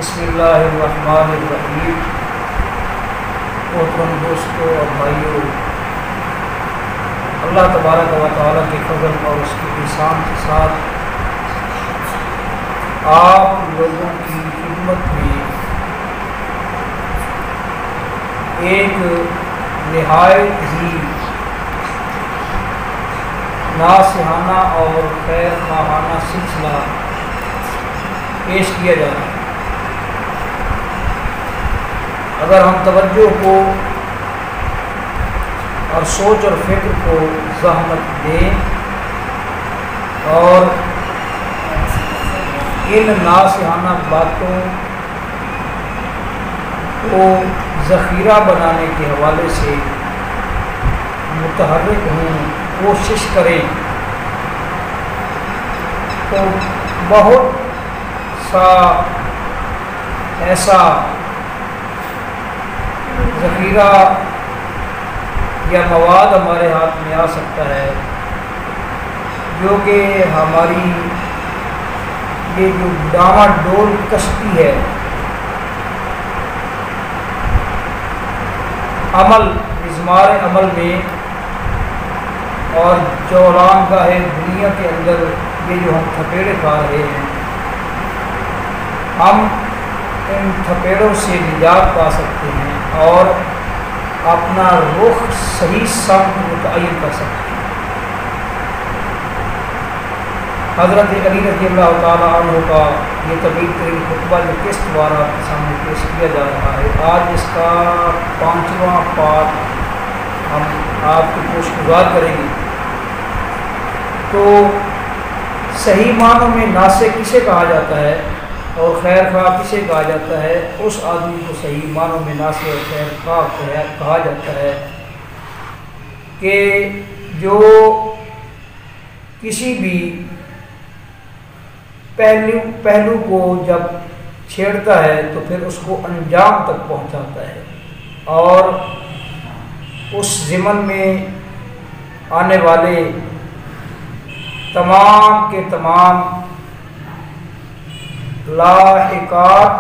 بسم اللہ الرحمن الرحیم۔ محترم دوستوں اور بھائیوں، اللہ تبارک و تعالیٰ کے فضل اور اس کے احسان کے ساتھ آپ لوگوں کی خدمت میں ایک نہایت ہی ناصحانہ اور خیر خواہانہ سلسلہ پیش کیا جا رہا ہے۔ اگر ہم توجہ کو اور سوچ اور فکر کو زحمت دیں اور ان ناصحانہ باتوں کو ذخیرہ بنانے کے حوالے سے متحرک ہوں، کوشش کریں تو بہت سا ایسا ذخیرہ یا مواد ہمارے ہاتھ میں آ سکتا ہے جو کہ ہماری یہ جو ڈاما ڈول کشتی ہے عمل مضمار عمل میں اور جولان گاہ دنیا کے اندر یہ جو ہم تھپیڑے کھا رہے ہیں، ہم ان تھپیڑوں سے نجات پا سکتے ہیں اور اپنا رخ صحیح سمت متعین کر سکتے ہیں۔ حضرت علی رضی اللہ تعالیٰ عنہ کا یہ طویل ترین خطبہ جو قسط وار آپ کے سامنے پیش کیا جا رہا ہے، آج اس کا 5واں پارٹ ہم آپ کی گزار کریں گے۔ تو صحیح معنوں میں ناصح کسے کہا جاتا ہے اور خیر خواہ کسے کہا جاتا ہے؟ اس آدمی کو صحیح معنوں میں ناصح اور خیر خواہ کہا جاتا ہے کہ جو کسی بھی پہلو کو جب چھیڑتا ہے تو پھر اس کو انجام تک پہنچاتا ہے اور اس ضمن میں آنے والے تمام کے تمام لاحقات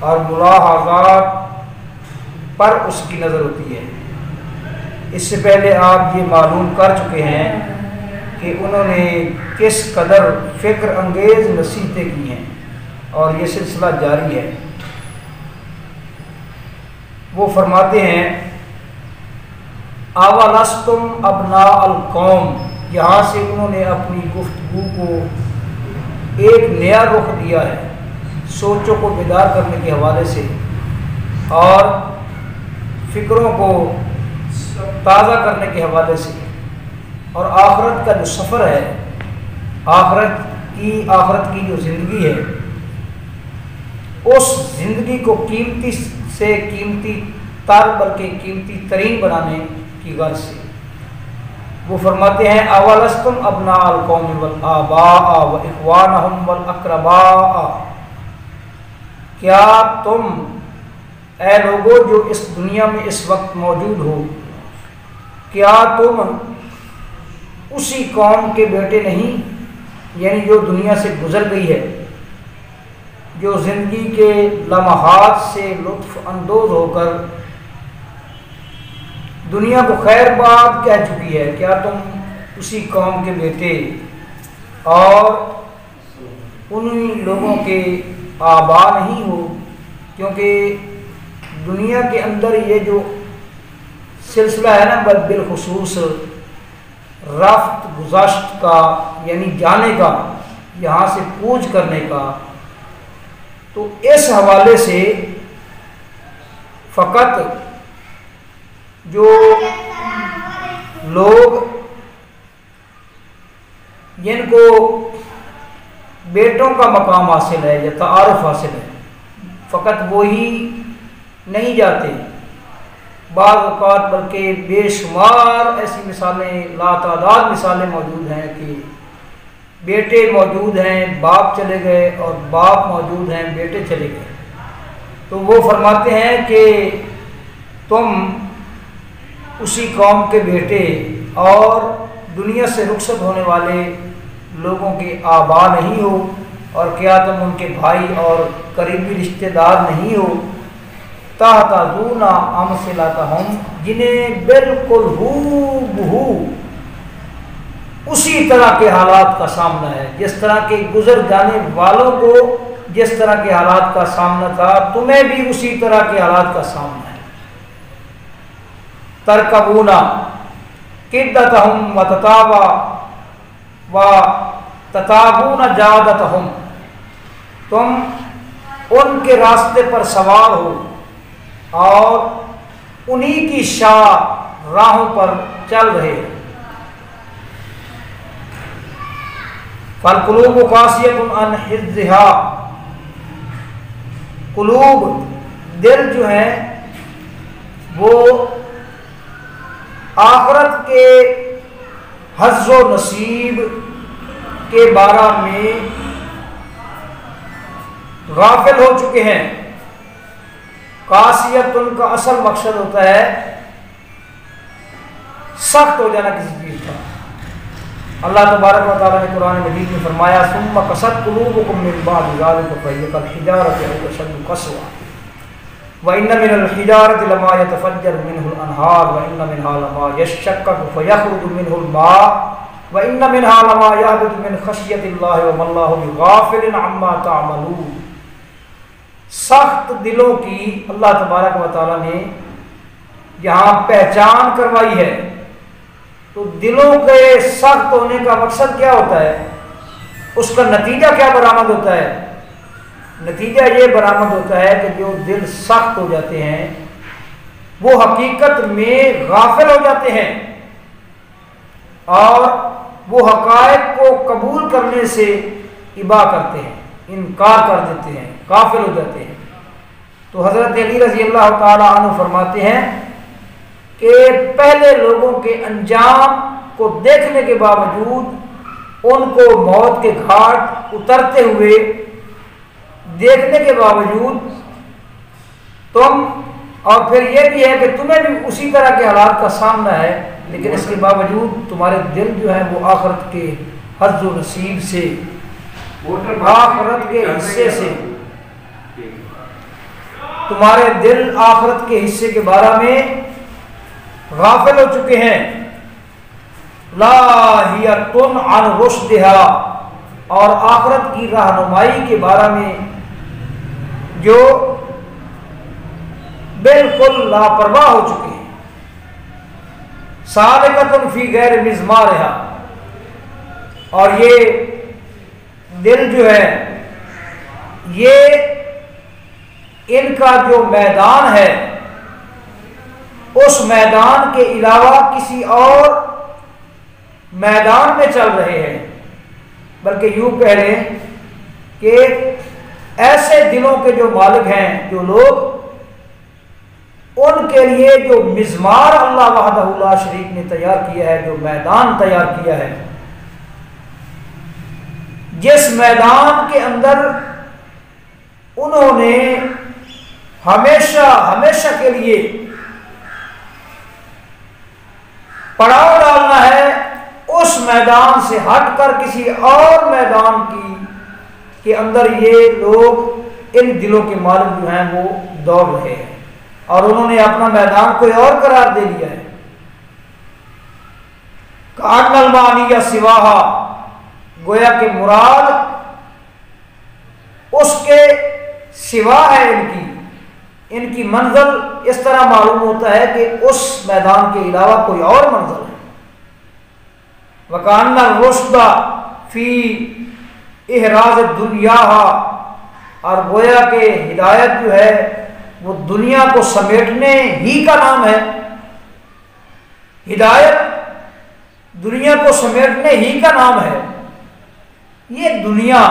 اور ملاحظات پر اس کی نظر ہوتی ہے۔ اس سے پہلے آپ یہ معلوم کر چکے ہیں کہ انہوں نے کس قدر فکر انگیز نصیحتیں کی ہیں اور یہ سلسلہ جاری ہے۔ وہ فرماتے ہیں اولستم ابناء القوم، یہاں سے انہوں نے اپنی گفتگو کو ایک نیا رخ دیا ہے سوچوں کو بیدار کرنے کے حوالے سے اور فکروں کو تازہ کرنے کے حوالے سے، اور آخرت کا جو سفر ہے، آخرت کی جو زندگی ہے، اس زندگی کو قیمتی سے قیمتی تر بلکہ قیمتی ترین بنانے کی غرض سے وہ فرماتے ہیں اولستم ابناء القوم والآباء واخوانہم والاقرباء، کیا تم اے لوگو جو اس دنیا میں اس وقت موجود ہو، کیا تم اسی قوم کے بیٹے نہیں، یعنی جو دنیا سے گزر گئی ہے، جو زندگی کے لمحات سے لطف اندوز ہو کر دنیا کو خیر باد کہہ چکی ہے، کیا تم اسی قوم کے بیٹے اور انہی لوگوں کے آبا نہیں ہو؟ کیونکہ دنیا کے اندر یہ جو سلسلہ ہے نا بالخصوص رفت گذشت کا، یعنی جانے کا، یہاں سے کوچ کرنے کا، تو اس حوالے سے فقط جو لوگ جن کو بیٹوں کا مقام حاصل ہے یا تعارف حاصل ہے، فقط وہی نہیں جاتے، بعض اوقات بلکہ بے شمار ایسی مثالیں، لاتعداد مثالیں موجود ہیں کہ بیٹے موجود ہیں باپ چلے گئے اور باپ موجود ہیں بیٹے چلے گئے۔ تو وہ فرماتے ہیں کہ تم اسی قوم کے بیٹے اور دنیا سے رخصت ہونے والے لوگوں کے آبا نہیں ہو، اور کیا تم ان کے بھائی اور قریبی رشتہ دار نہیں ہو؟ تحتاذون امثلتہم، جنہیں بالکل ہو بہو اسی طرح کے حالات کا سامنا ہے، جس طرح کے گزر جانے والوں کو جس طرح کے حالات کا سامنا تھا، تمہیں بھی اسی طرح کے حالات کا سامنا ہے۔ ترکبون قدتہم وتتابون جادتہم، تم ان کے راستے پر سوار ہو اور انہی کی شاہ راہوں پر چل رہے ہو۔ فالقلوب قاسیۃ عن حفظها، قلوب دل جو ہیں وہ آخرت کے حظ و نصیب کے بارے میں غافل ہو چکے ہیں۔ قاسیت ان کا اصل مقصد ہوتا ہے سخت ہو جانا کسی چیز کا۔ اللہ تبارک و تعالیٰ نے قرآن مجید میں فرمایا ثم قست قلوبکم من بعد ذلک فہی کالحجارۃ او اشد قسوۃ وان من الحجارۃ لما يتفجر منه الانہار وان منها لما يشقق فيخرج منه الماء وان منها لما يهبط من خشیۃ اللہ وما اللہ بغافل عما تعملون۔ سخت دلوں کی اللہ تبارک و تعالیٰ نے یہاں پہچان کروائی ہے۔ تو دلوں کے سخت ہونے کا مقصد کیا ہوتا ہے؟ اس کا نتیجہ کیا برآمد ہوتا ہے؟ نتیجہ یہ برآمد ہوتا ہے کہ جو دل سخت ہو جاتے ہیں وہ حقیقت میں غافل ہو جاتے ہیں اور وہ حقائق کو قبول کرنے سے ابا کرتے ہیں، انکار کر دیتے ہیں، غافل ہو جاتے ہیں۔ تو حضرت علی رضی اللہ تعالی عنہ فرماتے ہیں کہ پہلے لوگوں کے انجام کو دیکھنے کے باوجود، ان کو موت کے گھاٹ اترتے ہوئے دیکھنے کے باوجود تم، اور پھر یہ بھی ہے کہ تمہیں بھی اسی طرح کے حالات کا سامنا ہے، لیکن اس کے باوجود تمہارے دل جو ہے وہ آخرت کے حظ و نصیب سے، آخرت کے حصے سے، تمہارے دل آخرت کے حصے کے بارے میں غافل ہو چکے ہیں۔ لاہیۃ عن رشدها، اور آخرت کی رہنمائی کے بارے میں جو بالکل لاپرواہ ہو چکے ہیں۔ سالکۃ فی غیر مضمارها، اور یہ دل جو ہے یہ ان کا جو میدان ہے اس میدان کے علاوہ کسی اور میدان میں چل رہے ہیں، بلکہ یوں کہہ لیں کہ ایسے دلوں کے جو مالک ہیں، جو لوگ، ان کے لیے جو مزمار اللہ وحدہ لا شریک نے تیار کیا ہے، جو میدان تیار کیا ہے، جس میدان کے اندر انہوں نے ہمیشہ کے لیے پڑاؤ ڈالنا ہے، اس میدان سے ہٹ کر کسی اور میدان کے اندر یہ لوگ، ان دلوں کے مالک جو ہیں وہ دوڑ رہے ہیں، اور انہوں نے اپنا میدان کوئی اور قرار دے لیا ہے۔ کأن المعانی سواہا، گویا کہ مراد اس کے سوا ہے، ان کی منزل اس طرح معلوم ہوتا ہے کہ اس میدان کے علاوہ کوئی اور منزل ہے۔ وَكَأَنَّ الرُّشْدَ فِي احراز دنیا، اور گویا کہ ہدایت جو ہے وہ دنیا کو سمیٹنے ہی کا نام ہے۔ ہدایت دنیا کو سمیٹنے ہی کا نام ہے۔ یہ دنیا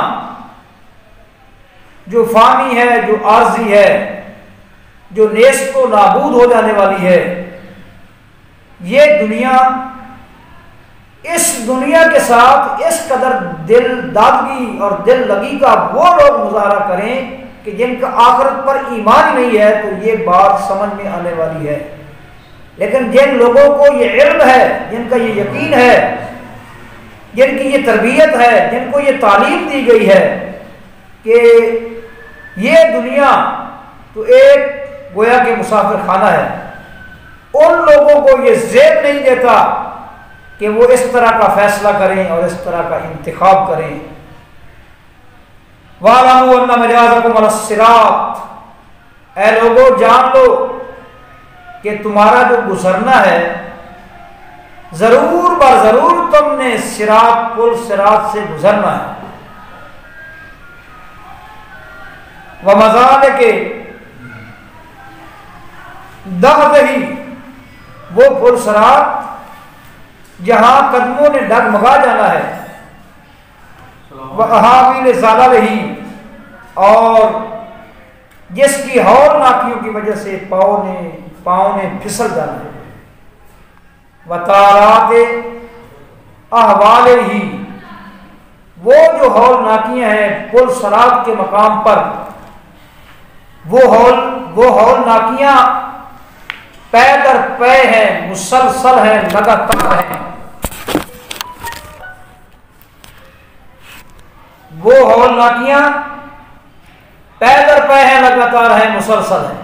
جو فانی ہے، جو عارضی ہے، جو نیست و نابود ہو جانے والی ہے، یہ دنیا، اس دنیا کے ساتھ اس قدر دل دادگی اور دل لگی کا وہ لوگ مظاہرہ کریں کہ جن کا آخرت پر ایمان نہیں ہے، تو یہ بات سمجھ میں آنے والی ہے۔ لیکن جن لوگوں کو یہ علم ہے، جن کا یہ یقین ہے، جن کی یہ تربیت ہے، جن کو یہ تعلیم دی گئی ہے، کہ یہ دنیا تو ایک گویا کہ مسافر خانہ ہے، ان لوگوں کو یہ زیب نہیں دیتا کہ وہ اس طرح کا فیصلہ کریں اور اس طرح کا انتخاب کریں۔ وَاعْلَمُوا أَنَّ مَجَازَكُمْ عَلَى الصِّرَاطِ، اے لوگوں جان لو کہ تمہارا جو گزرنا ہے ضرور بر ضرور تم نے صراط پل صراط سے گزرنا ہے۔ وَمَذَالِكَ دَغْدَهِ، وہ پل صراط جہاں قدموں نے ڈگمگا جانا ہے، وَأَحَاوِيلِ زَلَلِهِ، اور جس کی ہول ناکیوں کی وجہ سے پاؤں نے پھسل جانا ہے، وَتَارَاتِ أَحْوَالِهِ، وہ جو ہول ناکیاں ہیں پل صراط کے مقام پر، وہ ہول ناکیاں پے در پے ہیں، مسلسل ہیں، لگاتار ہیں۔ وہ ہول ناکیاں پے در پے ہیں، لگاتار ہیں، مسلسل ہیں۔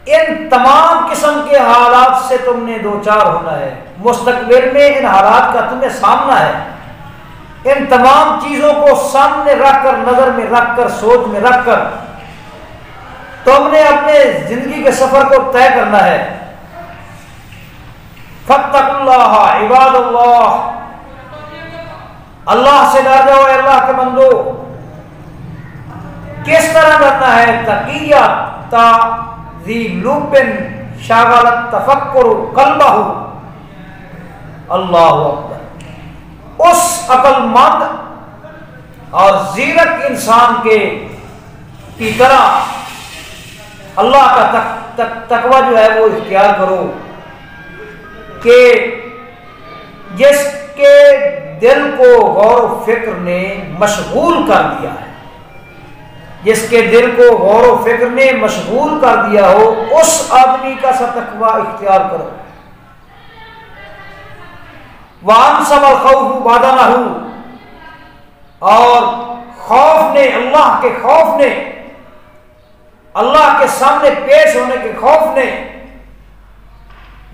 ان تمام قسم کے حالات سے تم نے دوچار ہونا ہے، مستقبل میں ان حالات کا تمہیں سامنا ہے۔ ان تمام چیزوں کو سامنے رکھ کر، نظر میں رکھ کر، سوچ میں رکھ کر تم نے اپنے زندگی کے سفر کو طے کرنا ہے۔ فاتقوا اللہ عباد اللہ، اللہ سے ڈر جاؤ اے اللہ کے بندو۔ کس طرح ڈرنا ہے؟ تقیہ تا ذی لب شغلت تفکر قلبہ، اللہ اکبر، اس عقل مند اور زیرک انسان کی طرح اللہ کا تقوی جو ہے وہ اختیار کرو کہ جس کے دل کو غور و فکر نے مشغول کر دیا ہے، جس کے دل کو غور و فکر نے مشغول کر دیا ہو، اس آدمی کا سا تقوی اختیار کرو۔ وَأَنْسَبَ الْخَوْفُ بَدَنَهُ، اور خوف نے، اللہ کے خوف نے، اللہ کے سامنے پیش ہونے کے خوف نے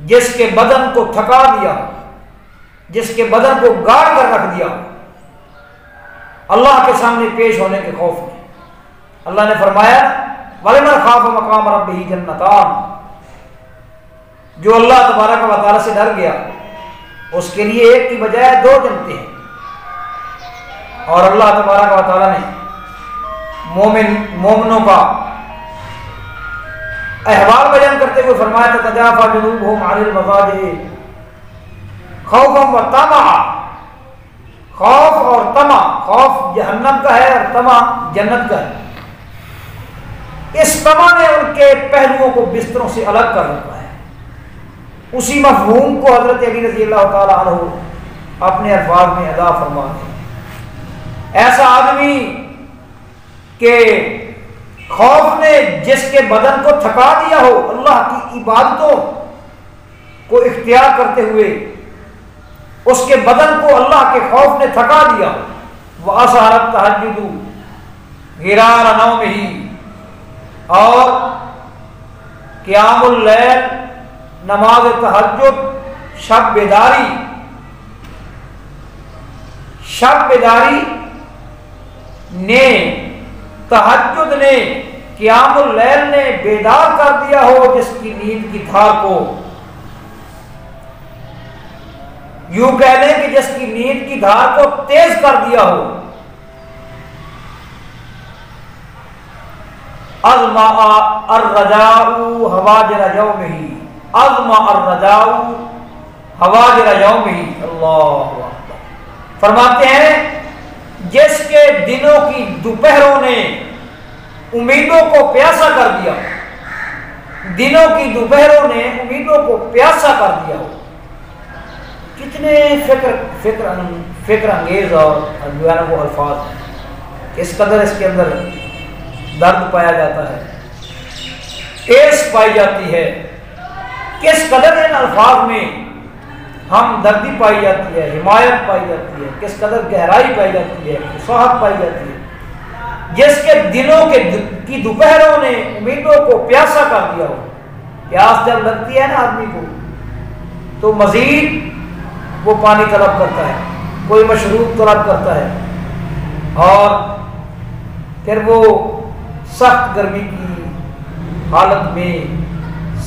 جس کے بدن کو تھکا دیا، جس کے بدن کو گاڑ کر رکھ دیا، اللہ کے سامنے پیش ہونے کے خوف نے۔ اللہ نے فرمایا وَلِمَنْ خَافَ مَقَامَ رَبِّهِ جَنَّتَانِ، جو اللہ تبارک و تعالیٰ سے ڈر گیا اس کے لیے ایک کی بجائے دو جنتیں ہیں۔ اور اللہ تبارک و تعالیٰ نے مومنوں کا احوال بیان کرتے ہوئے فرمایا تتجافی جنوبہم عن المضاجع خوفا وطمعا، خوف اور طمع، خوف جہنم کا ہے اور طمع جنت کا ہے۔ اس طمع نے ان کے پہلوؤں کو بستروں سے الگ کر رکھا ہے۔ اسی مفہوم کو حضرت علی رضی اللہ تعالی عنہ اپنے الفاظ میں ادا فرماتے ہیں۔ ایسا آدمی کہ خوف نے جس کے بدن کو تھکا دیا ہو، اللہ کی عبادتوں کو اختیار کرتے ہوئے اس کے بدن کو اللہ کے خوف نے تھکا دیا، وَأَسْهَرَ التَّهَجُّدُ غِرَارَ نَوْمِهِ، اور قیام اللیل، نماز تہجد، شب بیداری نے، تہجد نے، قیام اللیل نے بیدار کر دیا ہو جس کی نیند کی دھار کو، یوں کہہ لیں کہ جس کی نیند کی دھار کو تیز کر دیا ہو۔ اَظْمَأَ الرَّجَاءُ حَوَاجِرَ يَوْمِهِ، اَظْمَأَ الرَّجَاءُ حَوَاجِرَ يَوْمِهِ، اللہ اکبر۔ فرماتے ہیں جس کے دنوں کی دوپہروں نے امیدوں کو پیاسا کر دیا، دنوں کی دوپہروں نے امیدوں کو پیاسا کر دیا ہو۔ کتنے فکر انگیز اور جو ہے نا وہ الفاظ ہیں، کس قدر اس کے اندر درد پایا جاتا ہے، ٹیس پائی جاتی ہے، کس قدر ان الفاظ میں ہمدردی پائی جاتی ہے، حمایت پائی جاتی ہے، کس قدر گہرائی پائی جاتی ہے، وسعت پائی جاتی ہے۔ جس کے دنوں کی دوپہروں نے امیدوں کو پیاسا کر دیا ہو. پیاس جب لگتی ہے نا آدمی کو تو مزید وہ پانی طلب کرتا ہے، کوئی مشروب طلب کرتا ہے، اور پھر وہ سخت گرمی کی حالت میں،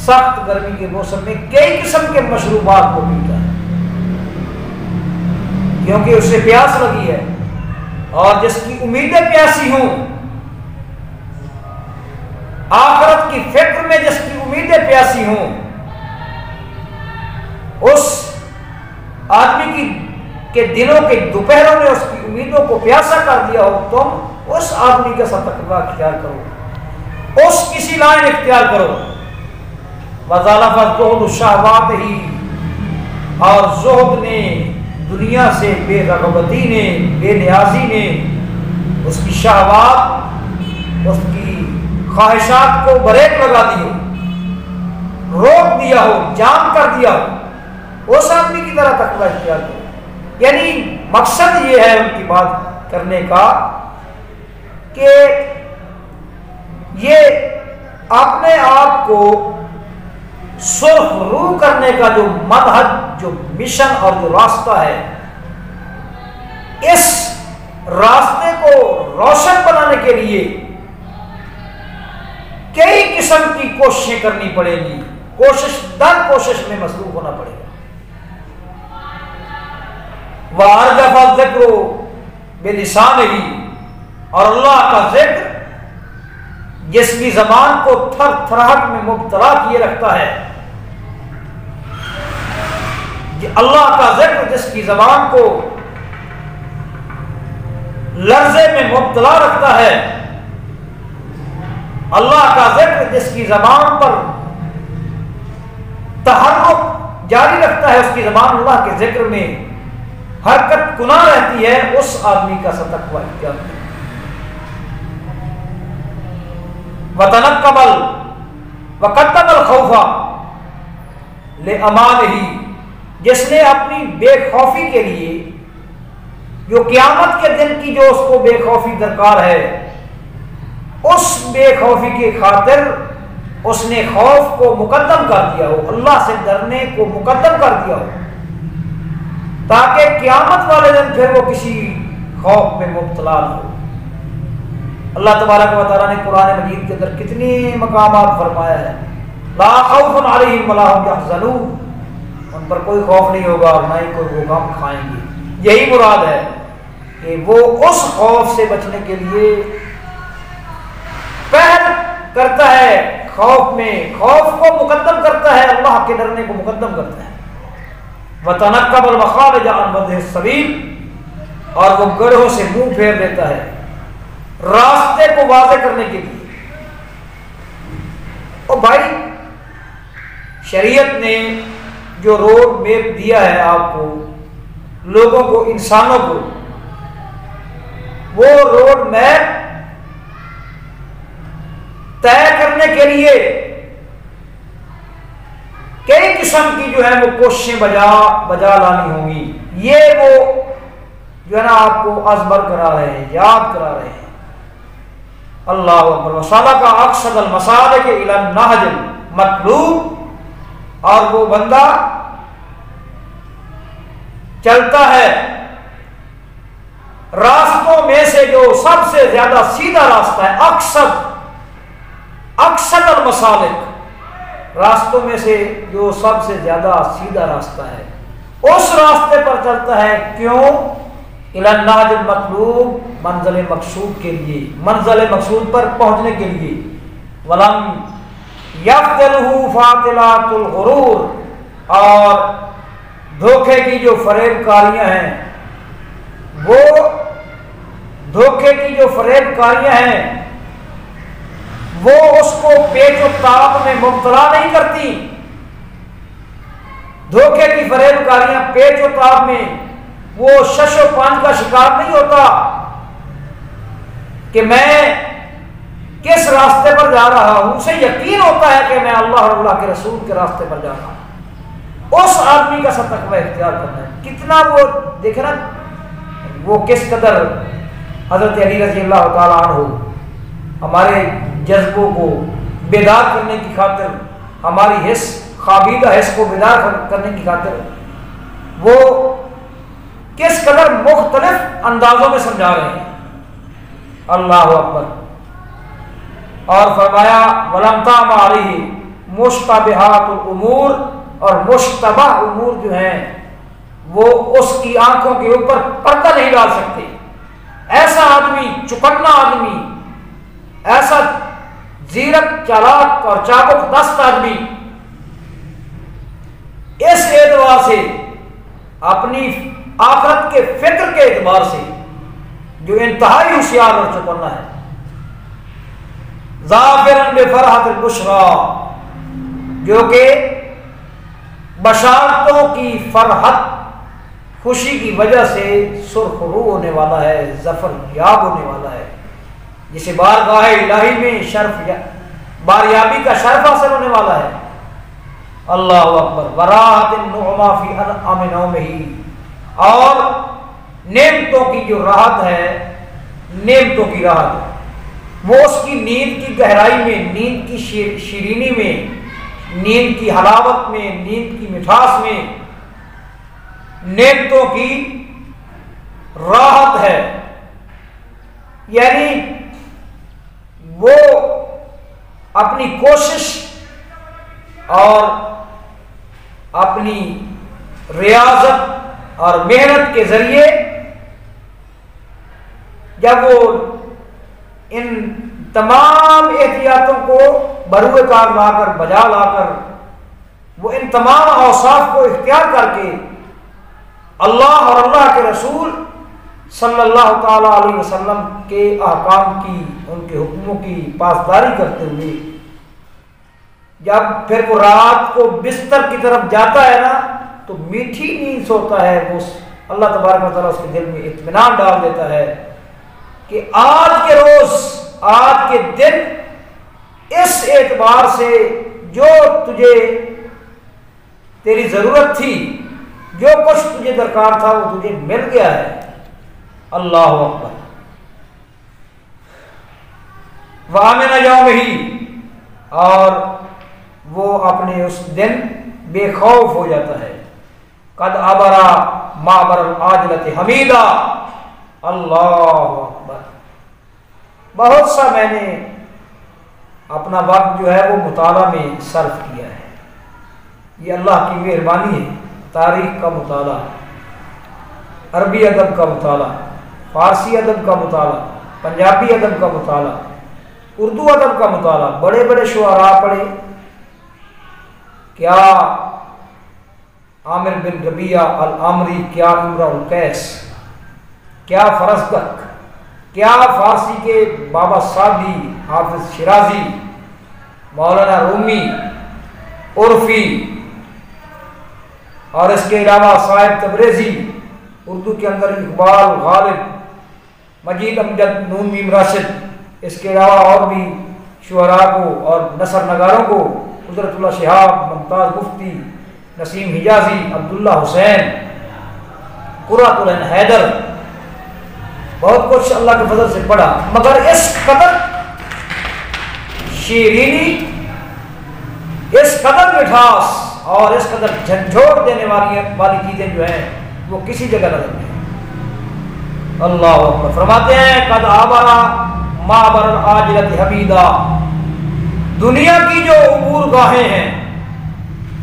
سخت گرمی کے موسم میں کئی قسم کے مشروبات کو پیتا ہے کیونکہ اسے پیاس لگی ہے. اور جس کی امیدیں پیاسی ہوں، آخرت کی فکر میں جس کی امیدیں پیاسی ہوں، اس آدمی کے دنوں کے دوپہروں نے اس کی امیدوں کو پیاسا کر دیا ہو، تم اس آدمی کا ساتھ تقویٰ اختیار کرو، اس کسی لائن اختیار کرو. وَزَالَفَ الزُّهْدُ الشَّهْوَاتِ ہی، اور زہد نے، دنیا سے بے رغبتی نے، بے نیازی نے اس کی شہوات، اس کی خواہشات کو بریک لگا دی ہو، روک دیا ہو، جام کر دیا ہو، اس آدمی کی طرح تقویٰ اختیار کرو. یعنی مقصد یہ ہے ان کی بات کرنے کا کہ یہ اپنے آپ کو سرخ رو کرنے کا جو منہج، جو مشن اور جو راستہ ہے، اس راستے کو روشن بنانے کے لیے کئی قسم کی کوششیں کرنی پڑے گی، کوشش در کوشش میں مصروف ہونا پڑے گا. وَأَرْجَفَ الذِّكْرُ بِلِسَانِهِ، اور اللہ کا ذکر جس کی زبان کو تھر تھراہٹ میں مبتلا کیے رکھتا ہے، اللہ کا ذکر جس کی زبان کو لرزے میں مبتلا رکھتا ہے، اللہ کا ذکر جس کی زبان پر تحرک جاری رکھتا ہے، اس کی زبان اللہ کے ذکر میں حرکت کنا رہتی ہے، اس آدمی کا تقویٰ اختیار کرے. وَتَنَقَّبَ وَقَدَّمَ الْخَوْفَ لِأَمَانِهِ، جس نے اپنی بے خوفی کے لیے، جو قیامت کے دن کی جو اس کو بے خوفی درکار ہے، اس بے خوفی کی خاطر اس نے خوف کو مقدم کر دیا ہو، اللہ سے ڈرنے کو مقدم کر دیا ہو، تاکہ قیامت والے دن پھر وہ کسی خوف میں مبتلا نہ ہو. اللہ تبارک و تعالیٰ نے قرآن مجید کے اندر کتنی مقامات فرمایا ہے، لا خوف علیہم ولا هم یحزنون، ان پر کوئی خوف نہیں ہوگا اور نہ ہی کوئی وہ غم کھائیں گے. یہی مراد ہے کہ وہ اس خوف سے بچنے کے لیے پہل کرتا ہے، خوف میں خوف کو مقدم کرتا ہے، اللہ کے ڈرنے کو مقدم کرتا ہے. وَتَنَقَّبَ الْمَخَارِجَ عَنْ وَجْهِ السَّبِيلِ، اور وہ گڑھوں سے منہ پھیر لیتا ہے راستے کو واضح کرنے کے لیے. اور بھائی شریعت نے جو روڈ میپ دیا ہے آپ کو، لوگوں کو، انسانوں کو، وہ روڈ میپ طے کرنے کے لیے کئی قسم کی جو ہے وہ کوششیں بجا لانی ہوں گی. یہ وہ جو ہے نا آپ کو ازبر کرا رہے ہیں، یاد کرا رہے ہیں. اللہ اکبر. وَسَلَكَ أَقْصَدَ الْمَسَالِكِ إِلَى النَّهْجِ الْمَطْلُوبِ، اور وہ بندہ چلتا ہے راستوں میں سے جو سب سے زیادہ سیدھا راستہ ہے. اقصد المسالک، راستوں میں سے جو سب سے زیادہ سیدھا راستہ ہے، اس راستے پر چلتا ہے. کیوں؟ الی النهج المطلوب، منزل مقصود کے لیے، منزل مقصود پر پہنچنے کے لیے. ولم یفتلہ فاطلات الغرور، اور دھوکے کی جو فریب کاریاں ہیں، وہ دھوکے کی جو فریب کاریاں ہیں وہ اس کو پیچ و تاب میں مبتلا نہیں کرتی. دھوکے کی فریب کاریاں پیچ و تاب میں وہ شش و پانچ کا شکار نہیں ہوتا کہ میں کس راستے پر جا رہا ہوں. اسے یقین ہوتا ہے کہ میں اللہ اور اللہ کے رسول کے راستے پر جا رہا ہوں. اس آدمی کا سب تقوی اختیار کرنا ہے. کتنا وہ دیکھے نا، وہ کس قدر حضرت علی رضی اللہ تعالیٰ عنہ ہمارے جذبوں کو بیدار کرنے کی خاطر، ہماری حس خوابیدہ حس کو بیدار کرنے کی خاطر وہ کس قدر مختلف اندازوں میں سمجھا رہے ہیں۔ اللہ اکبر۔ اور فرمایا وَلَمْ تَعْمَ عَلَيْهِ مُشْتَبِهَاتُ الْأُمُورِ، اور مشتبہ امور جو ہیں وہ اس کی آنکھوں کے اوپر پردہ نہیں ڈال سکتے۔ ایسا آدمی، چکنا آدمی، ایسا زیرک، چالاک اور چابک دست آدمی اس اعتبار سے، اپنی آخرت کے فکر کے اعتبار سے جو انتہائی ہوشیار اور چکنا ہے، ظافراً بفرحۃ البشریٰ، جو کہ بشارتوں کی فرحت، خوشی کی وجہ سے سرخ رو ہونے والا ہے، ظفر یاب ہونے والا ہے، جسے بارگاہ الہی میں شرف، باریابی کا شرف حاصل ہونے والا ہے۔ اللہ اکبر۔ وراحت النعمہ فی انعام نومہ، اور نعمتوں کی جو راحت ہے، نعمتوں کی راحت وہ اس کی نیند کی گہرائی میں، نیند کی شیرینی میں، نیند کی حلاوت میں، نیند کی مٹھاس میں نعمتوں کی راحت ہے۔ یعنی وہ اپنی کوشش اور اپنی ریاضت اور محنت کے ذریعے جب وہ ان تمام احتیاطوں کو بروئے کار لا کر، بجا لا کر، وہ ان تمام اوصاف کو اختیار کر کے اللہ اور اللہ کے رسول صلی اللہ تعالی علیہ وسلم کے احکام کی، ان کے حکموں کی پاسداری کرتے ہوئے جب پھر وہ رات کو بستر کی طرف جاتا ہے نا، تو میٹھی نیند سوتا ہے، وہ اللہ تبارک و تعالیٰ اس کے دل میں اطمینان ڈال دیتا ہے کہ آج کے روز، آج کے دن اس اعتبار سے جو تجھے تیری ضرورت تھی، جو کچھ تجھے درکار تھا، وہ تجھے مل گیا ہے۔ اللہ اکبر۔ وَآمِنَ یَوْمِهِ، اور وہ اپنے اس دن بے خوف ہو جاتا ہے۔ قد عبر معبر العاجلۃ حمیدہ۔ اللہ اکبر۔ بہت سا میں نے اپنا وقت جو ہے وہ مطالعہ میں صرف کیا ہے، یہ اللہ کی مہربانی ہے۔ تاریخ کا مطالعہ، عربی ادب کا مطالعہ، فارسی ادب کا مطالعہ، پنجابی ادب کا مطالعہ، اردو ادب کا مطالعہ، بڑے بڑے شعراء پڑھے۔ کیا عامر بن ربیعہ العامری، کیا امرؤ القیس، کیا فرزدق، کیا فارسی کے بابا سعدی، حافظ شیرازی، مولانا رومی، عرفی، اور اس کے علاوہ صاحب تبریزی، اردو کے اندر اقبال، غالب، مجید امجد، نون میم راشد، اس کے علاوہ اور بھی شعراء کو اور نثر نگاروں کو، قدرت اللہ شہاب، ممتاز مفتی، نسیم حجازی، عبداللہ حسین، قرۃ العین حیدر، بہت کچھ اللہ کے فضل سے پڑھا، مگر اس قدر شیرینی، اس قدر مٹھاس اور اس قدر جھنجھوڑ دینے والی چیزیں جو ہیں وہ کسی جگہ نظر نہیں۔ اللہ اکبر۔ فرماتے ہیں قد عبر معبر العاجلۃ حمیدہ، دنیا کی جو عبور گاہیں ہیں،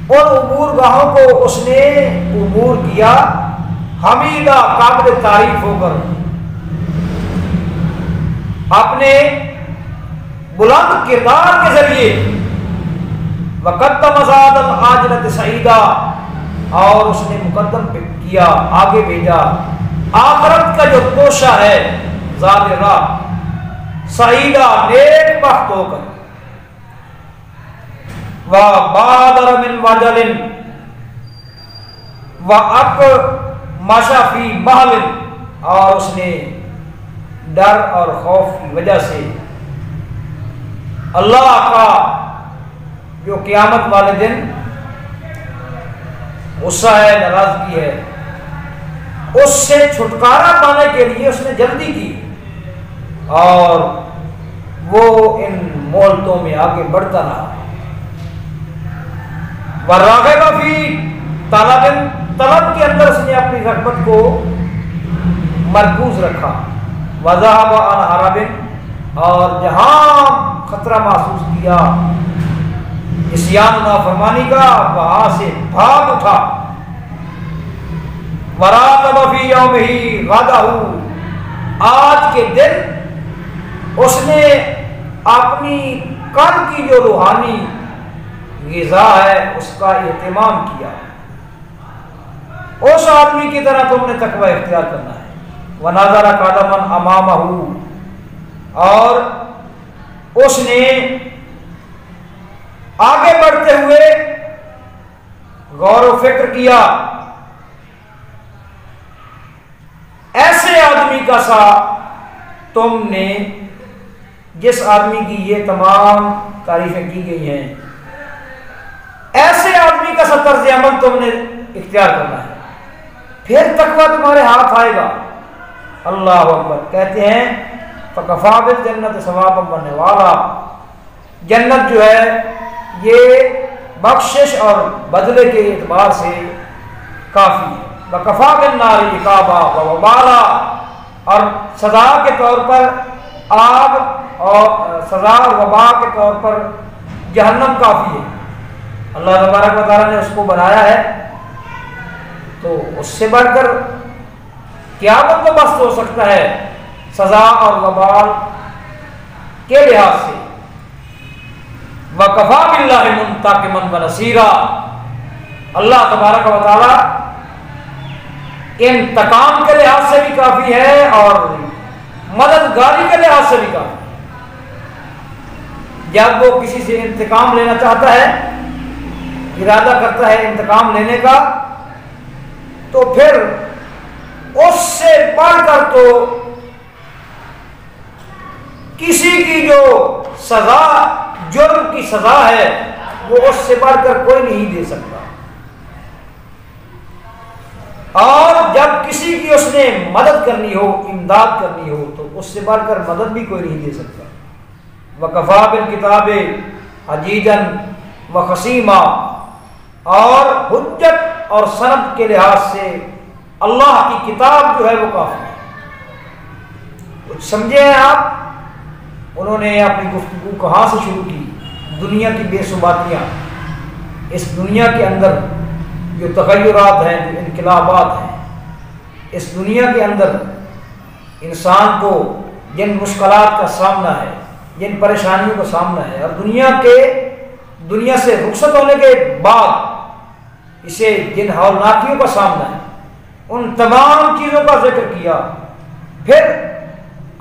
ان عبور گاہوں کو اس نے عبور کیا حمیدہ، قابل تعریف ہو کر، اپنے بلند کردار کے ذریعے۔ وقدم ذات العاجلۃ سعیدہ، اور اس نے مقدم کیا، آگے بھیجا آخرت کا جو توشہ ہے، ذات راہ، سعیدہ، نیک بخت ہو کر۔ وَبَادَرَ مِنْ وَجَلٍ وَأَقْمَشَ فِي مَحْلٍ، اور اس نے ڈر اور خوف کی وجہ سے اللہ کا جو قیامت والے دن غصہ ہے، ناراضگی ہے، اس سے چھٹکارا پانے کے لیے اس نے جلدی کی۔ اور وہ ان مہلتوں میں آگے بڑھتا رہا۔ وَالرَّاغِبَ فِي طلب کے اندر اس نے اپنی رغبت کو مرکوز رکھا۔ وَذَهَبَ عَنْ هَرَبٍ اور جہاں خطرہ محسوس کیا عصیان نافرمانی کا وہاں سے بھاگ اٹھا۔ وَرَاغَبَ فِي يَوْمِهِ غَدَهُ آج کے دن اس نے اپنی کل کی جو روحانی غذا ہے اس کا اہتمام کیا۔ اس آدمی کی طرح تم نے تقوی اختیار کرنا ہے۔ وَنَظَرَ قَدَمًا أَمَامَهُ اور اس نے آگے بڑھتے ہوئے غور و فکر کیا، ایسے آدمی کا سا تم نے جس آدمی کی یہ تمام تعریفیں کی گئی ہیں، ایسے آدمی کا سا طرز عمل تم نے اختیار کرنا ہے، پھر تقویٰ تمہارے ہاتھ آئے گا۔ اللہ اکبر۔ کہتے ہیں فَكَفَى بِالْجَنَّةِ ثَوَابًا وَنَوَالًا، جنت جو ہے یہ بخشش اور بدلے کے اعتبار سے کافی ہے۔ وَكَفَى بِالنَّارِ عِقَابًا وَوَبَالًا اور سزا کے طور پر آگ اور سزا اور وبا کے طور پر جہنم کافی ہے۔ اللہ تبارک و تعالیٰ نے اس کو بنایا ہے تو اس سے بڑھ کر کیا بندوبست ہو سکتا ہے سزا اور وبال کے لحاظ سے۔ وَكَفَى بِاللَّهِ مُنْتَقِمًا وَنَصِيرًا اللہ تبارک و تعالیٰ انتقام کے لحاظ سے بھی کافی ہے اور مددگاری کے لحاظ سے بھی کافی ہے۔ جب وہ کسی سے انتقام لینا چاہتا ہے، ارادہ کرتا ہے انتقام لینے کا، تو پھر اس سے بڑھ کر تو کسی کی جو سزا جرم کی سزا ہے وہ اس سے بڑھ کر کوئی نہیں دے سکتا، اور جب کسی کی اس نے مدد کرنی ہو، امداد کرنی ہو، تو اس سے بڑھ کر مدد بھی کوئی نہیں دے سکتا۔ وَكَفَى بِالْكِتَابِ حَجِيجًا وَخَصِيمًا اور حجت اور سند کے لحاظ سے اللہ کی کتاب جو ہے وہ کافی ہے۔ کچھ سمجھے ہیں آپ؟ انہوں نے اپنی گفتگو کہاں سے شروع کی؟ دنیا کی بے ثباتیاں، اس دنیا کے اندر جو تغیرات ہیں، جو انقلابات ہیں، اس دنیا کے اندر انسان کو جن مشکلات کا سامنا ہے، جن پریشانیوں کا سامنا ہے، اور دنیا سے رخصت ہونے کے بعد اسے جن ہولناکیوں کا سامنا ہے، ان تمام چیزوں کا ذکر کیا۔ پھر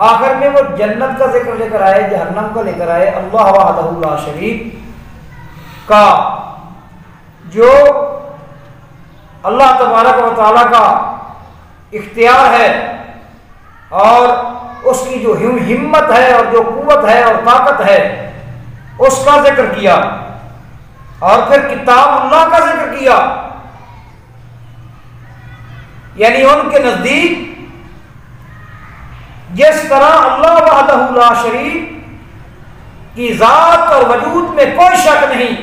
آخر میں وہ جنت کا ذکر لے کر آئے، جہنم کا لے کر آئے، اللہ وحدہ لا شریک کا جو اللہ تبارک و تعالیٰ کا اختیار ہے، اور اس کی جو ہمت ہے اور جو قوت ہے اور طاقت ہے اس کا ذکر کیا، اور پھر کتاب اللہ کا ذکر کیا۔ یعنی ان کے نزدیک جس طرح اللہ وحدہ لا شریک کی ذات اور وجود میں کوئی شک نہیں،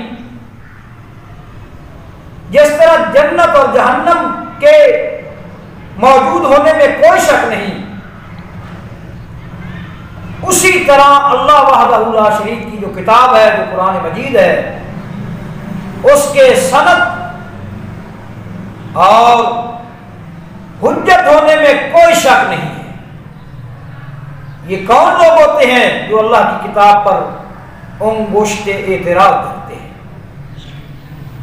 جس طرح جنت اور جہنم کے موجود ہونے میں کوئی شک نہیں، اسی طرح اللہ وحدہ لا شریک کی جو کتاب ہے، جو قرآن مجید ہے، اس کے سند اور حجت ہونے میں کوئی شک نہیں ہے۔ یہ کون لوگ ہوتے ہیں جو اللہ کی کتاب پر انگشت اعتراض کرتے ہیں؟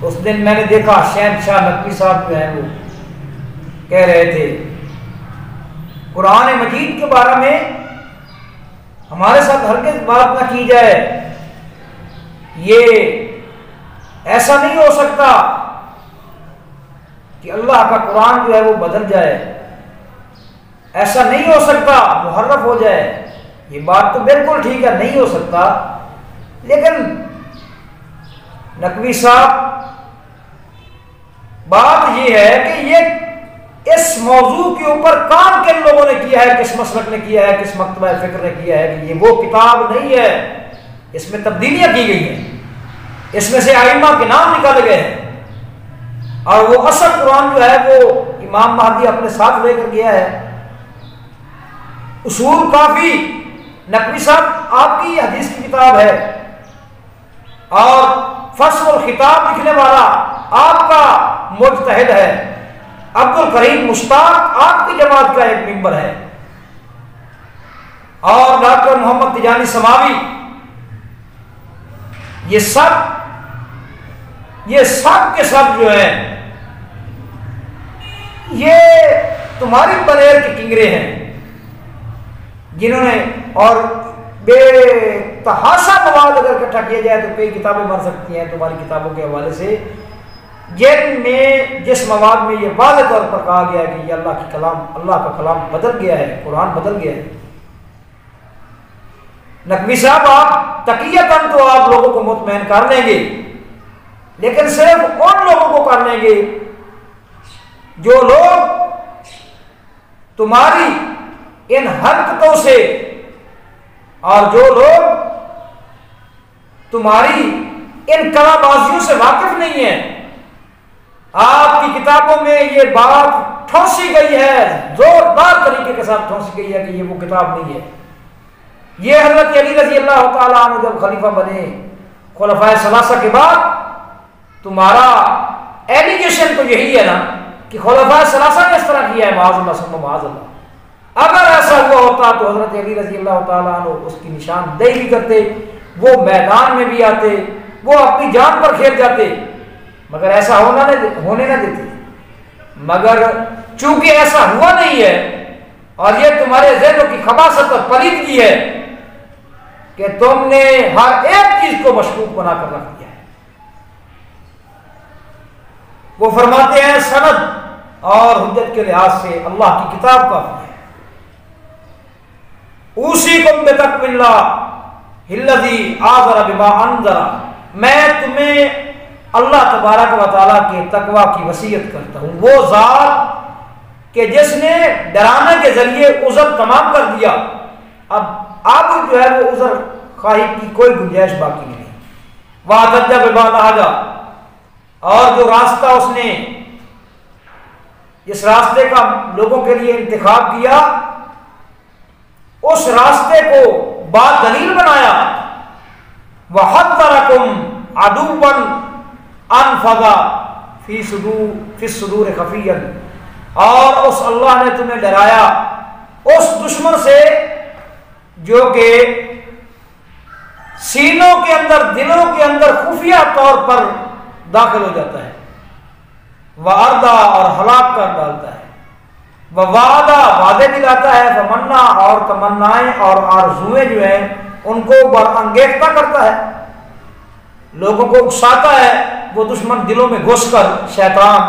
اس دن میں نے دیکھا شہنشاہ نقوی صاحب جو ہیں وہ کہہ رہے تھے قرآن مجید کے بارے میں ہمارے ساتھ ہرگز بات نہ کی جائے، یہ ایسا نہیں ہو سکتا کہ اللہ کا قرآن جو ہے وہ بدل جائے، ایسا نہیں ہو سکتا محرف ہو جائے۔ یہ بات تو بالکل ٹھیک ہے، نہیں ہو سکتا، لیکن نقوی صاحب بات یہ ہے کہ یہ اس موضوع کے اوپر کام کن لوگوں نے کیا ہے، کس مسلک نے کیا ہے، کس مکتبہ فکر نے کیا ہے کہ یہ وہ کتاب نہیں ہے، اس میں تبدیلیاں کی گئی ہیں، اس میں سے ائمہ کے نام نکالے گئے ہیں، اور وہ اصل قرآن جو ہے وہ امام مہدی اپنے ساتھ لے کر گیا ہے۔ اصول کافی نقوی صاحب آپ کی حدیث کی کتاب ہے، اور فصل الخطاب لکھنے والا آپ کا مجتہد ہے، عبد الکریم مشتاق آپ کی جماعت کا ایک ممبر ہے، اور ڈاکٹر محمد تجانی سماوی، یہ سب کے سب جو ہیں یہ تمہاری بنیر کے کنگرے ہیں، جنہوں نے، اور بے تحاشا مواد اگر اکٹھا کیا جائے تو کئی کتابیں بن سکتی ہیں تمہاری کتابوں کے حوالے سے، جن میں جس مواد میں یہ واضح طور پر کہا گیا ہے کہ یہ اللہ کا کلام بدل گیا ہے، قرآن بدل گیا ہے۔ نقوی صاحب آپ تقیتاً تو آپ لوگوں کو مطمئن کر لیں گے، لیکن صرف ان لوگوں کو کر لیں گے جو لوگ تمہاری ان حرکتوں سے اور جو لوگ تمہاری ان کلا بازیوں سے واقف نہیں ہیں۔ آپ کی کتابوں میں یہ بات ٹھونسی گئی ہے، زوردار طریقے کے ساتھ ٹھونسی گئی ہے کہ یہ وہ کتاب نہیں ہے۔ یہ حضرت علی رضی اللہ تعالیٰ عنہ جب خلیفہ بنے خلفائے ثلاثہ کے بعد، تمہارا ایلیگیشن تو یہی ہے نا کہ خلفائے ثلاثہ نے اس طرح کیا ہے، معاذ اللہ ثم معاذ اللہ۔ اگر ایسا ہوا ہوتا تو حضرت علی رضی اللہ تعالیٰ عنہ اس کی نشاندہی بھی کرتے، وہ میدان میں بھی آتے، وہ اپنی جان پر کھیل جاتے، مگر ایسا ہونے نہ دیتے۔ مگر چونکہ ایسا ہوا نہیں ہے، اور یہ تمہارے ذہنوں کی خباثت اور پلیدگی ہے کہ تم نے ہر ایک چیز کو مشکوک بنا کر رکھ دیا ہے۔ وہ فرماتے ہیں سند اور حجت کے لحاظ سے اللہ کی کتاب کافی ہے۔ اوصیکم بتقوی اللہ الذی آذر بما انذر، میں تمہیں اللہ تبارک و تعالیٰ کے تقوی کی وصیت کرتا ہوں، وہ ذات کہ جس نے ڈرانے کے ذریعے عذر تمام کر دیا، اب جو ہے وہ عذر خواہی کی کوئی گنجائش باقی نہیں۔ وَأَتَجَّ بِبَعْدَ، اور جو راستہ اس نے اس راستے کا لوگوں کے لیے انتخاب کیا، اس راستے کو بات دلیل بنایا۔ وَحَذَّرَكُمْ عَدُوًّا أَنفَذَ فِي الصُّدُورِ خَفِيًّا، اور اس اللہ نے تمہیں ڈرایا اس دشمن سے جو کہ سینوں کے اندر، دلوں کے اندر خفیہ طور پر داخل ہو جاتا ہے، وعدہ اور ہلاک کر ڈالتا ہے، وعدہ وعدے دلاتا ہے، تمنا اور تمنائیں اور آرزویں جو ہیں ان کو برانگیختہ کرتا ہے، لوگوں کو اکساتا ہے، وہ دشمن دلوں میں گھس کر شیطان،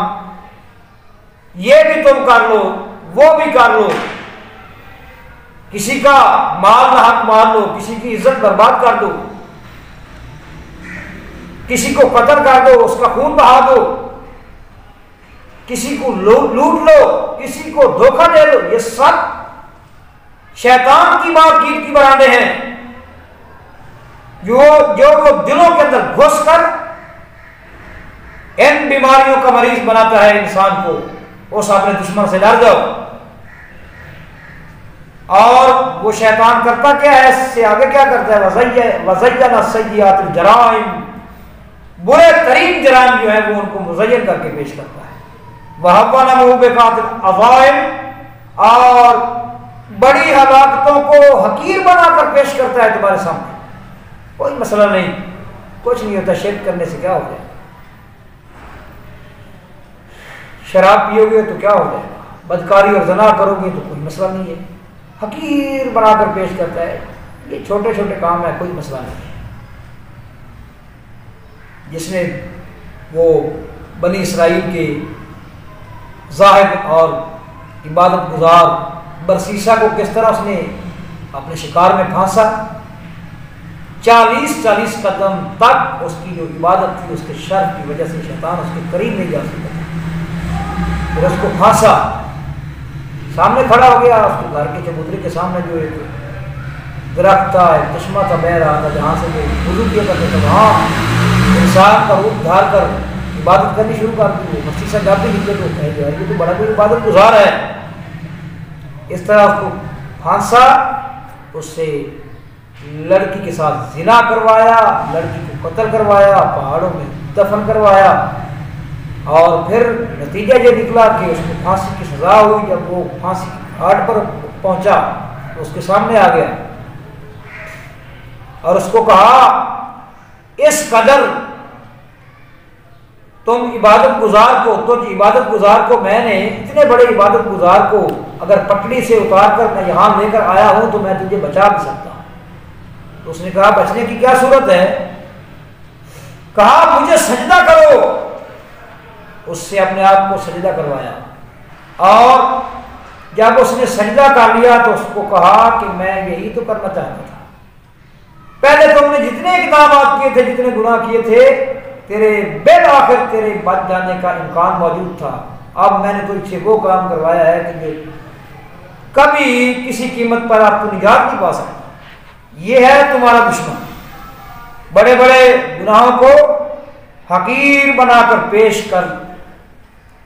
یہ بھی تم کر لو، وہ بھی کر لو، کسی کا مال نہ حق مار لو، کسی کی عزت برباد کر دو، کسی کو قتل کر دو، اس کا خون بہا دو، کسی کو لوٹ لو، کسی کو دھوکہ دے دو، یہ سب شیطان کی مارکیٹ کی برانڈے ہیں جو وہ دلوں کے اندر گھس کر ان بیماریوں کا مریض بناتا ہے انسان کو۔ اس اپنے دشمن سے ڈر جاؤ۔ اور وہ شیطان کرتا کیا ہے، اس سے آگے کیا کرتا ہے، وَزَيَّنَ السَّيِّئَاتِ الْجَرَائِمِ، برے ترین جرائم جو ہیں وہ ان کو مزین کر کے پیش کرتا ہے۔ وَهَوَّنَ مُوبِقَاتِ الْعَظَائِمِ، اور بڑی ہلاکتوں کو حقیر بنا کر پیش کرتا ہے تمہارے سامنے۔ کوئی مسئلہ نہیں، کچھ نہیں ہوتا، شرک کرنے سے کیا ہو جائے، شراب پیو گے تو کیا ہو جائے گا، بدکاری اور زنا کرو گے تو کوئی مسئلہ نہیں ہے، حقیر بنا کر پیش کرتا ہے، یہ چھوٹے چھوٹے کام ہے، کوئی مسئلہ نہیں ہے۔ جس نے وہ بنی اسرائیل کے زاہد اور عبادت گزار برسیسا کو کس طرح اس نے اپنے شکار میں پھانسا، 40 قدم تک اس کی جو عبادت تھی، اس کے شر کی وجہ سے شیطان اس کے قریب نہیں جا سکتا۔ پھر اس کو پھانسا، سامنے کھڑا ہو گیا، اس کے گھر کے چبوترے کے سامنے جو ایک درخت تھا، ایک چشمہ تھا بہہ رہا تھا جہاں سے وہ وضو کیا کرتے تھے، وہاں انسان کا روپ دھار کر عبادت کرنی شروع کر دی۔ مسیح سے جاتے نکلے تو کہے جو ہے یہ تو بڑا کوئی عبادت گزار ہے، اس طرح اس کو پھانسا، اس سے لڑکی کے ساتھ زنا کروایا، لڑکی کو قتل کروایا، پہاڑوں میں دفن کروایا، اور پھر نتیجہ یہ نکلا کہ اس کو پھانسی کی سزا ہوئی۔ جب وہ پھانسی کی گھاٹ پر پہنچا تو اس کے سامنے آ گیا اور اس کو کہا اس قدر تم عبادت گزار کو، تجھ عبادت گزار کو میں نے، اتنے بڑے عبادت گزار کو اگر پٹڑی سے اتار کر میں یہاں لے کر آیا ہوں تو میں تجھے بچا بھی سکتا ہوں۔ تو اس نے کہا بچنے کی کیا صورت ہے؟ کہا مجھے سجدہ کرو، اس سے اپنے آپ کو سجدہ کروایا، اور جب اس نے سجدہ کر لیا تو اس کو کہا کہ میں یہی تو کرنا چاہتا تھا، پہلے تم نے جتنے اقدامات کیے تھے، جتنے گناہ کیے تھے، تیرے بالآخر تیرے بچ جانے کا امکان موجود تھا، اب میں نے تجھ سے وہ کام کروایا ہے کہ کبھی کسی قیمت پر آپ کو نجات نہیں پا سکتا۔ یہ ہے تمہارا دشمن، بڑے بڑے گناہوں کو حقیر بنا کر پیش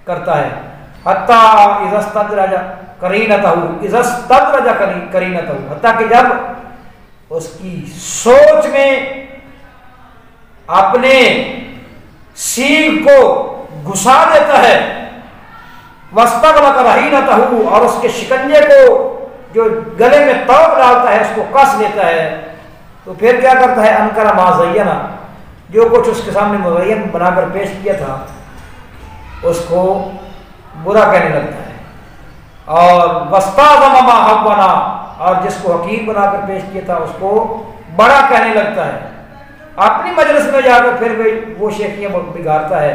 کرتا ہے، حتیٰ اذا استدرج قرینتہ حتیٰ کہ جب اس کی سوچ میں اپنے سینگ کو گھسا دیتا ہے، واستغلق رہینتہ، اور اس کے شکنجے کو جو گلے میں توق ڈالتا ہے اس کو کس لیتا ہے، تو پھر کیا کرتا ہے؟ انکر ما زینا، جو کچھ اس کے سامنے مزین بنا کر پیش کیا تھا اس کو برا کہنے لگتا ہے، اور واستعظم ما حونا، اور جس کو حقیر بنا کر پیش کیا تھا اس کو بڑا کہنے لگتا ہے۔ اپنی مجلس میں جا کر پھر وہ شیخیاں بگاڑتا ہے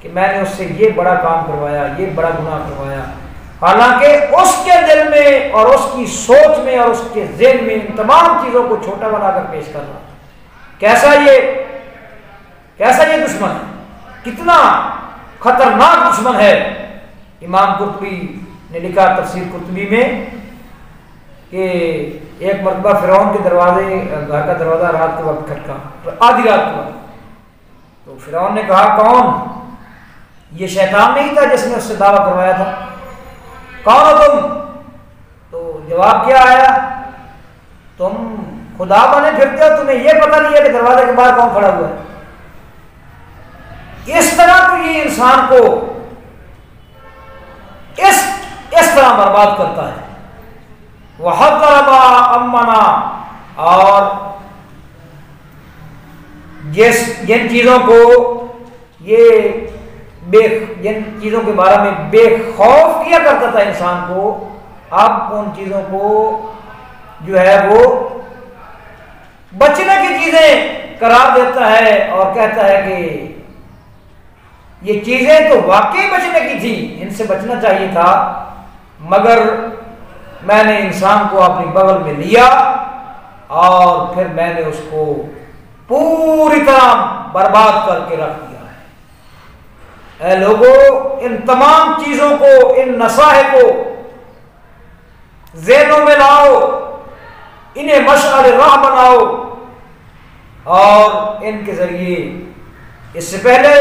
کہ میں نے اس سے یہ بڑا کام کروایا، یہ بڑا گناہ کروایا، حالانکہ اس کے دل میں اور اس کی سوچ میں اور اس کے ذہن میں ان تمام چیزوں کو چھوٹا بنا کر پیش کر رہا۔ کیسا یہ دشمن ہے، کتنا خطرناک دشمن ہے۔ امام قرطبی نے لکھا تفسیر قرطبی میں کہ ایک مرتبہ فرعون کے دروازے، گھر کا دروازہ رات کے وقت کھٹکا، آدھی رات کے وقت، تو فرعون نے کہا کون؟ یہ شیطان نہیں تھا جس نے اس سے دعویٰ کروایا تھا؟ کون ہو تم؟ تو جواب کیا آیا؟ تم خدا بنے پھرتے ہو، تمہیں یہ پتہ نہیں ہے کہ دروازے کے باہر کون کھڑا ہوا ہے۔ اس طرح تو یہ انسان کو اس طرح برباد کرتا ہے۔ وَحَذَّرَ مَا أَمَّنَا، اور جن چیزوں کے بارے میں بے خوف کیا کرتا تھا انسان کو، اب ان چیزوں کو جو ہے وہ بچنے کی چیزیں قرار دیتا ہے اور کہتا ہے کہ یہ چیزیں تو واقعی بچنے کی تھی، ان سے بچنا چاہیے تھا، مگر میں نے انسان کو اپنی بغل میں لیا اور پھر میں نے اس کو پوری طرح برباد کر کے رکھ دیا ہے۔ اے لوگو، ان تمام چیزوں کو، ان نصائح کو ذہنوں میں لاؤ، انہیں مشعل راہ بناؤ، اور ان کے ذریعے اس سے پہلے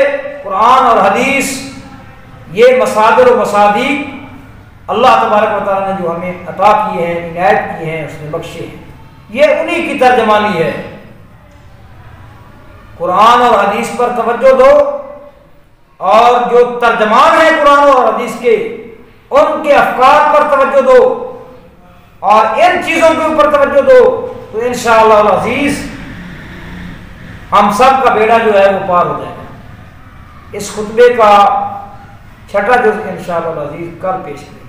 قرآن اور حدیث، یہ مصادر و مصادیق اللہ تبارک و تعالیٰ نے جو ہمیں عطا کیے ہیں، عنایت کیے ہیں، اس نے بخشے ہیں، یہ انہی کی ترجمانی ہے۔ قرآن اور حدیث پر توجہ دو، اور جو ترجمان ہیں قرآن اور حدیث کے، ان کے افکار پر توجہ دو، اور ان چیزوں کے اوپر توجہ دو، تو انشاءاللہ العزیز ہم سب کا بیڑا جو ہے وہ پار ہو جائے گا۔ اس خطبے کا چھٹا جزء انشاءاللہ العزیز کل پیش کریں۔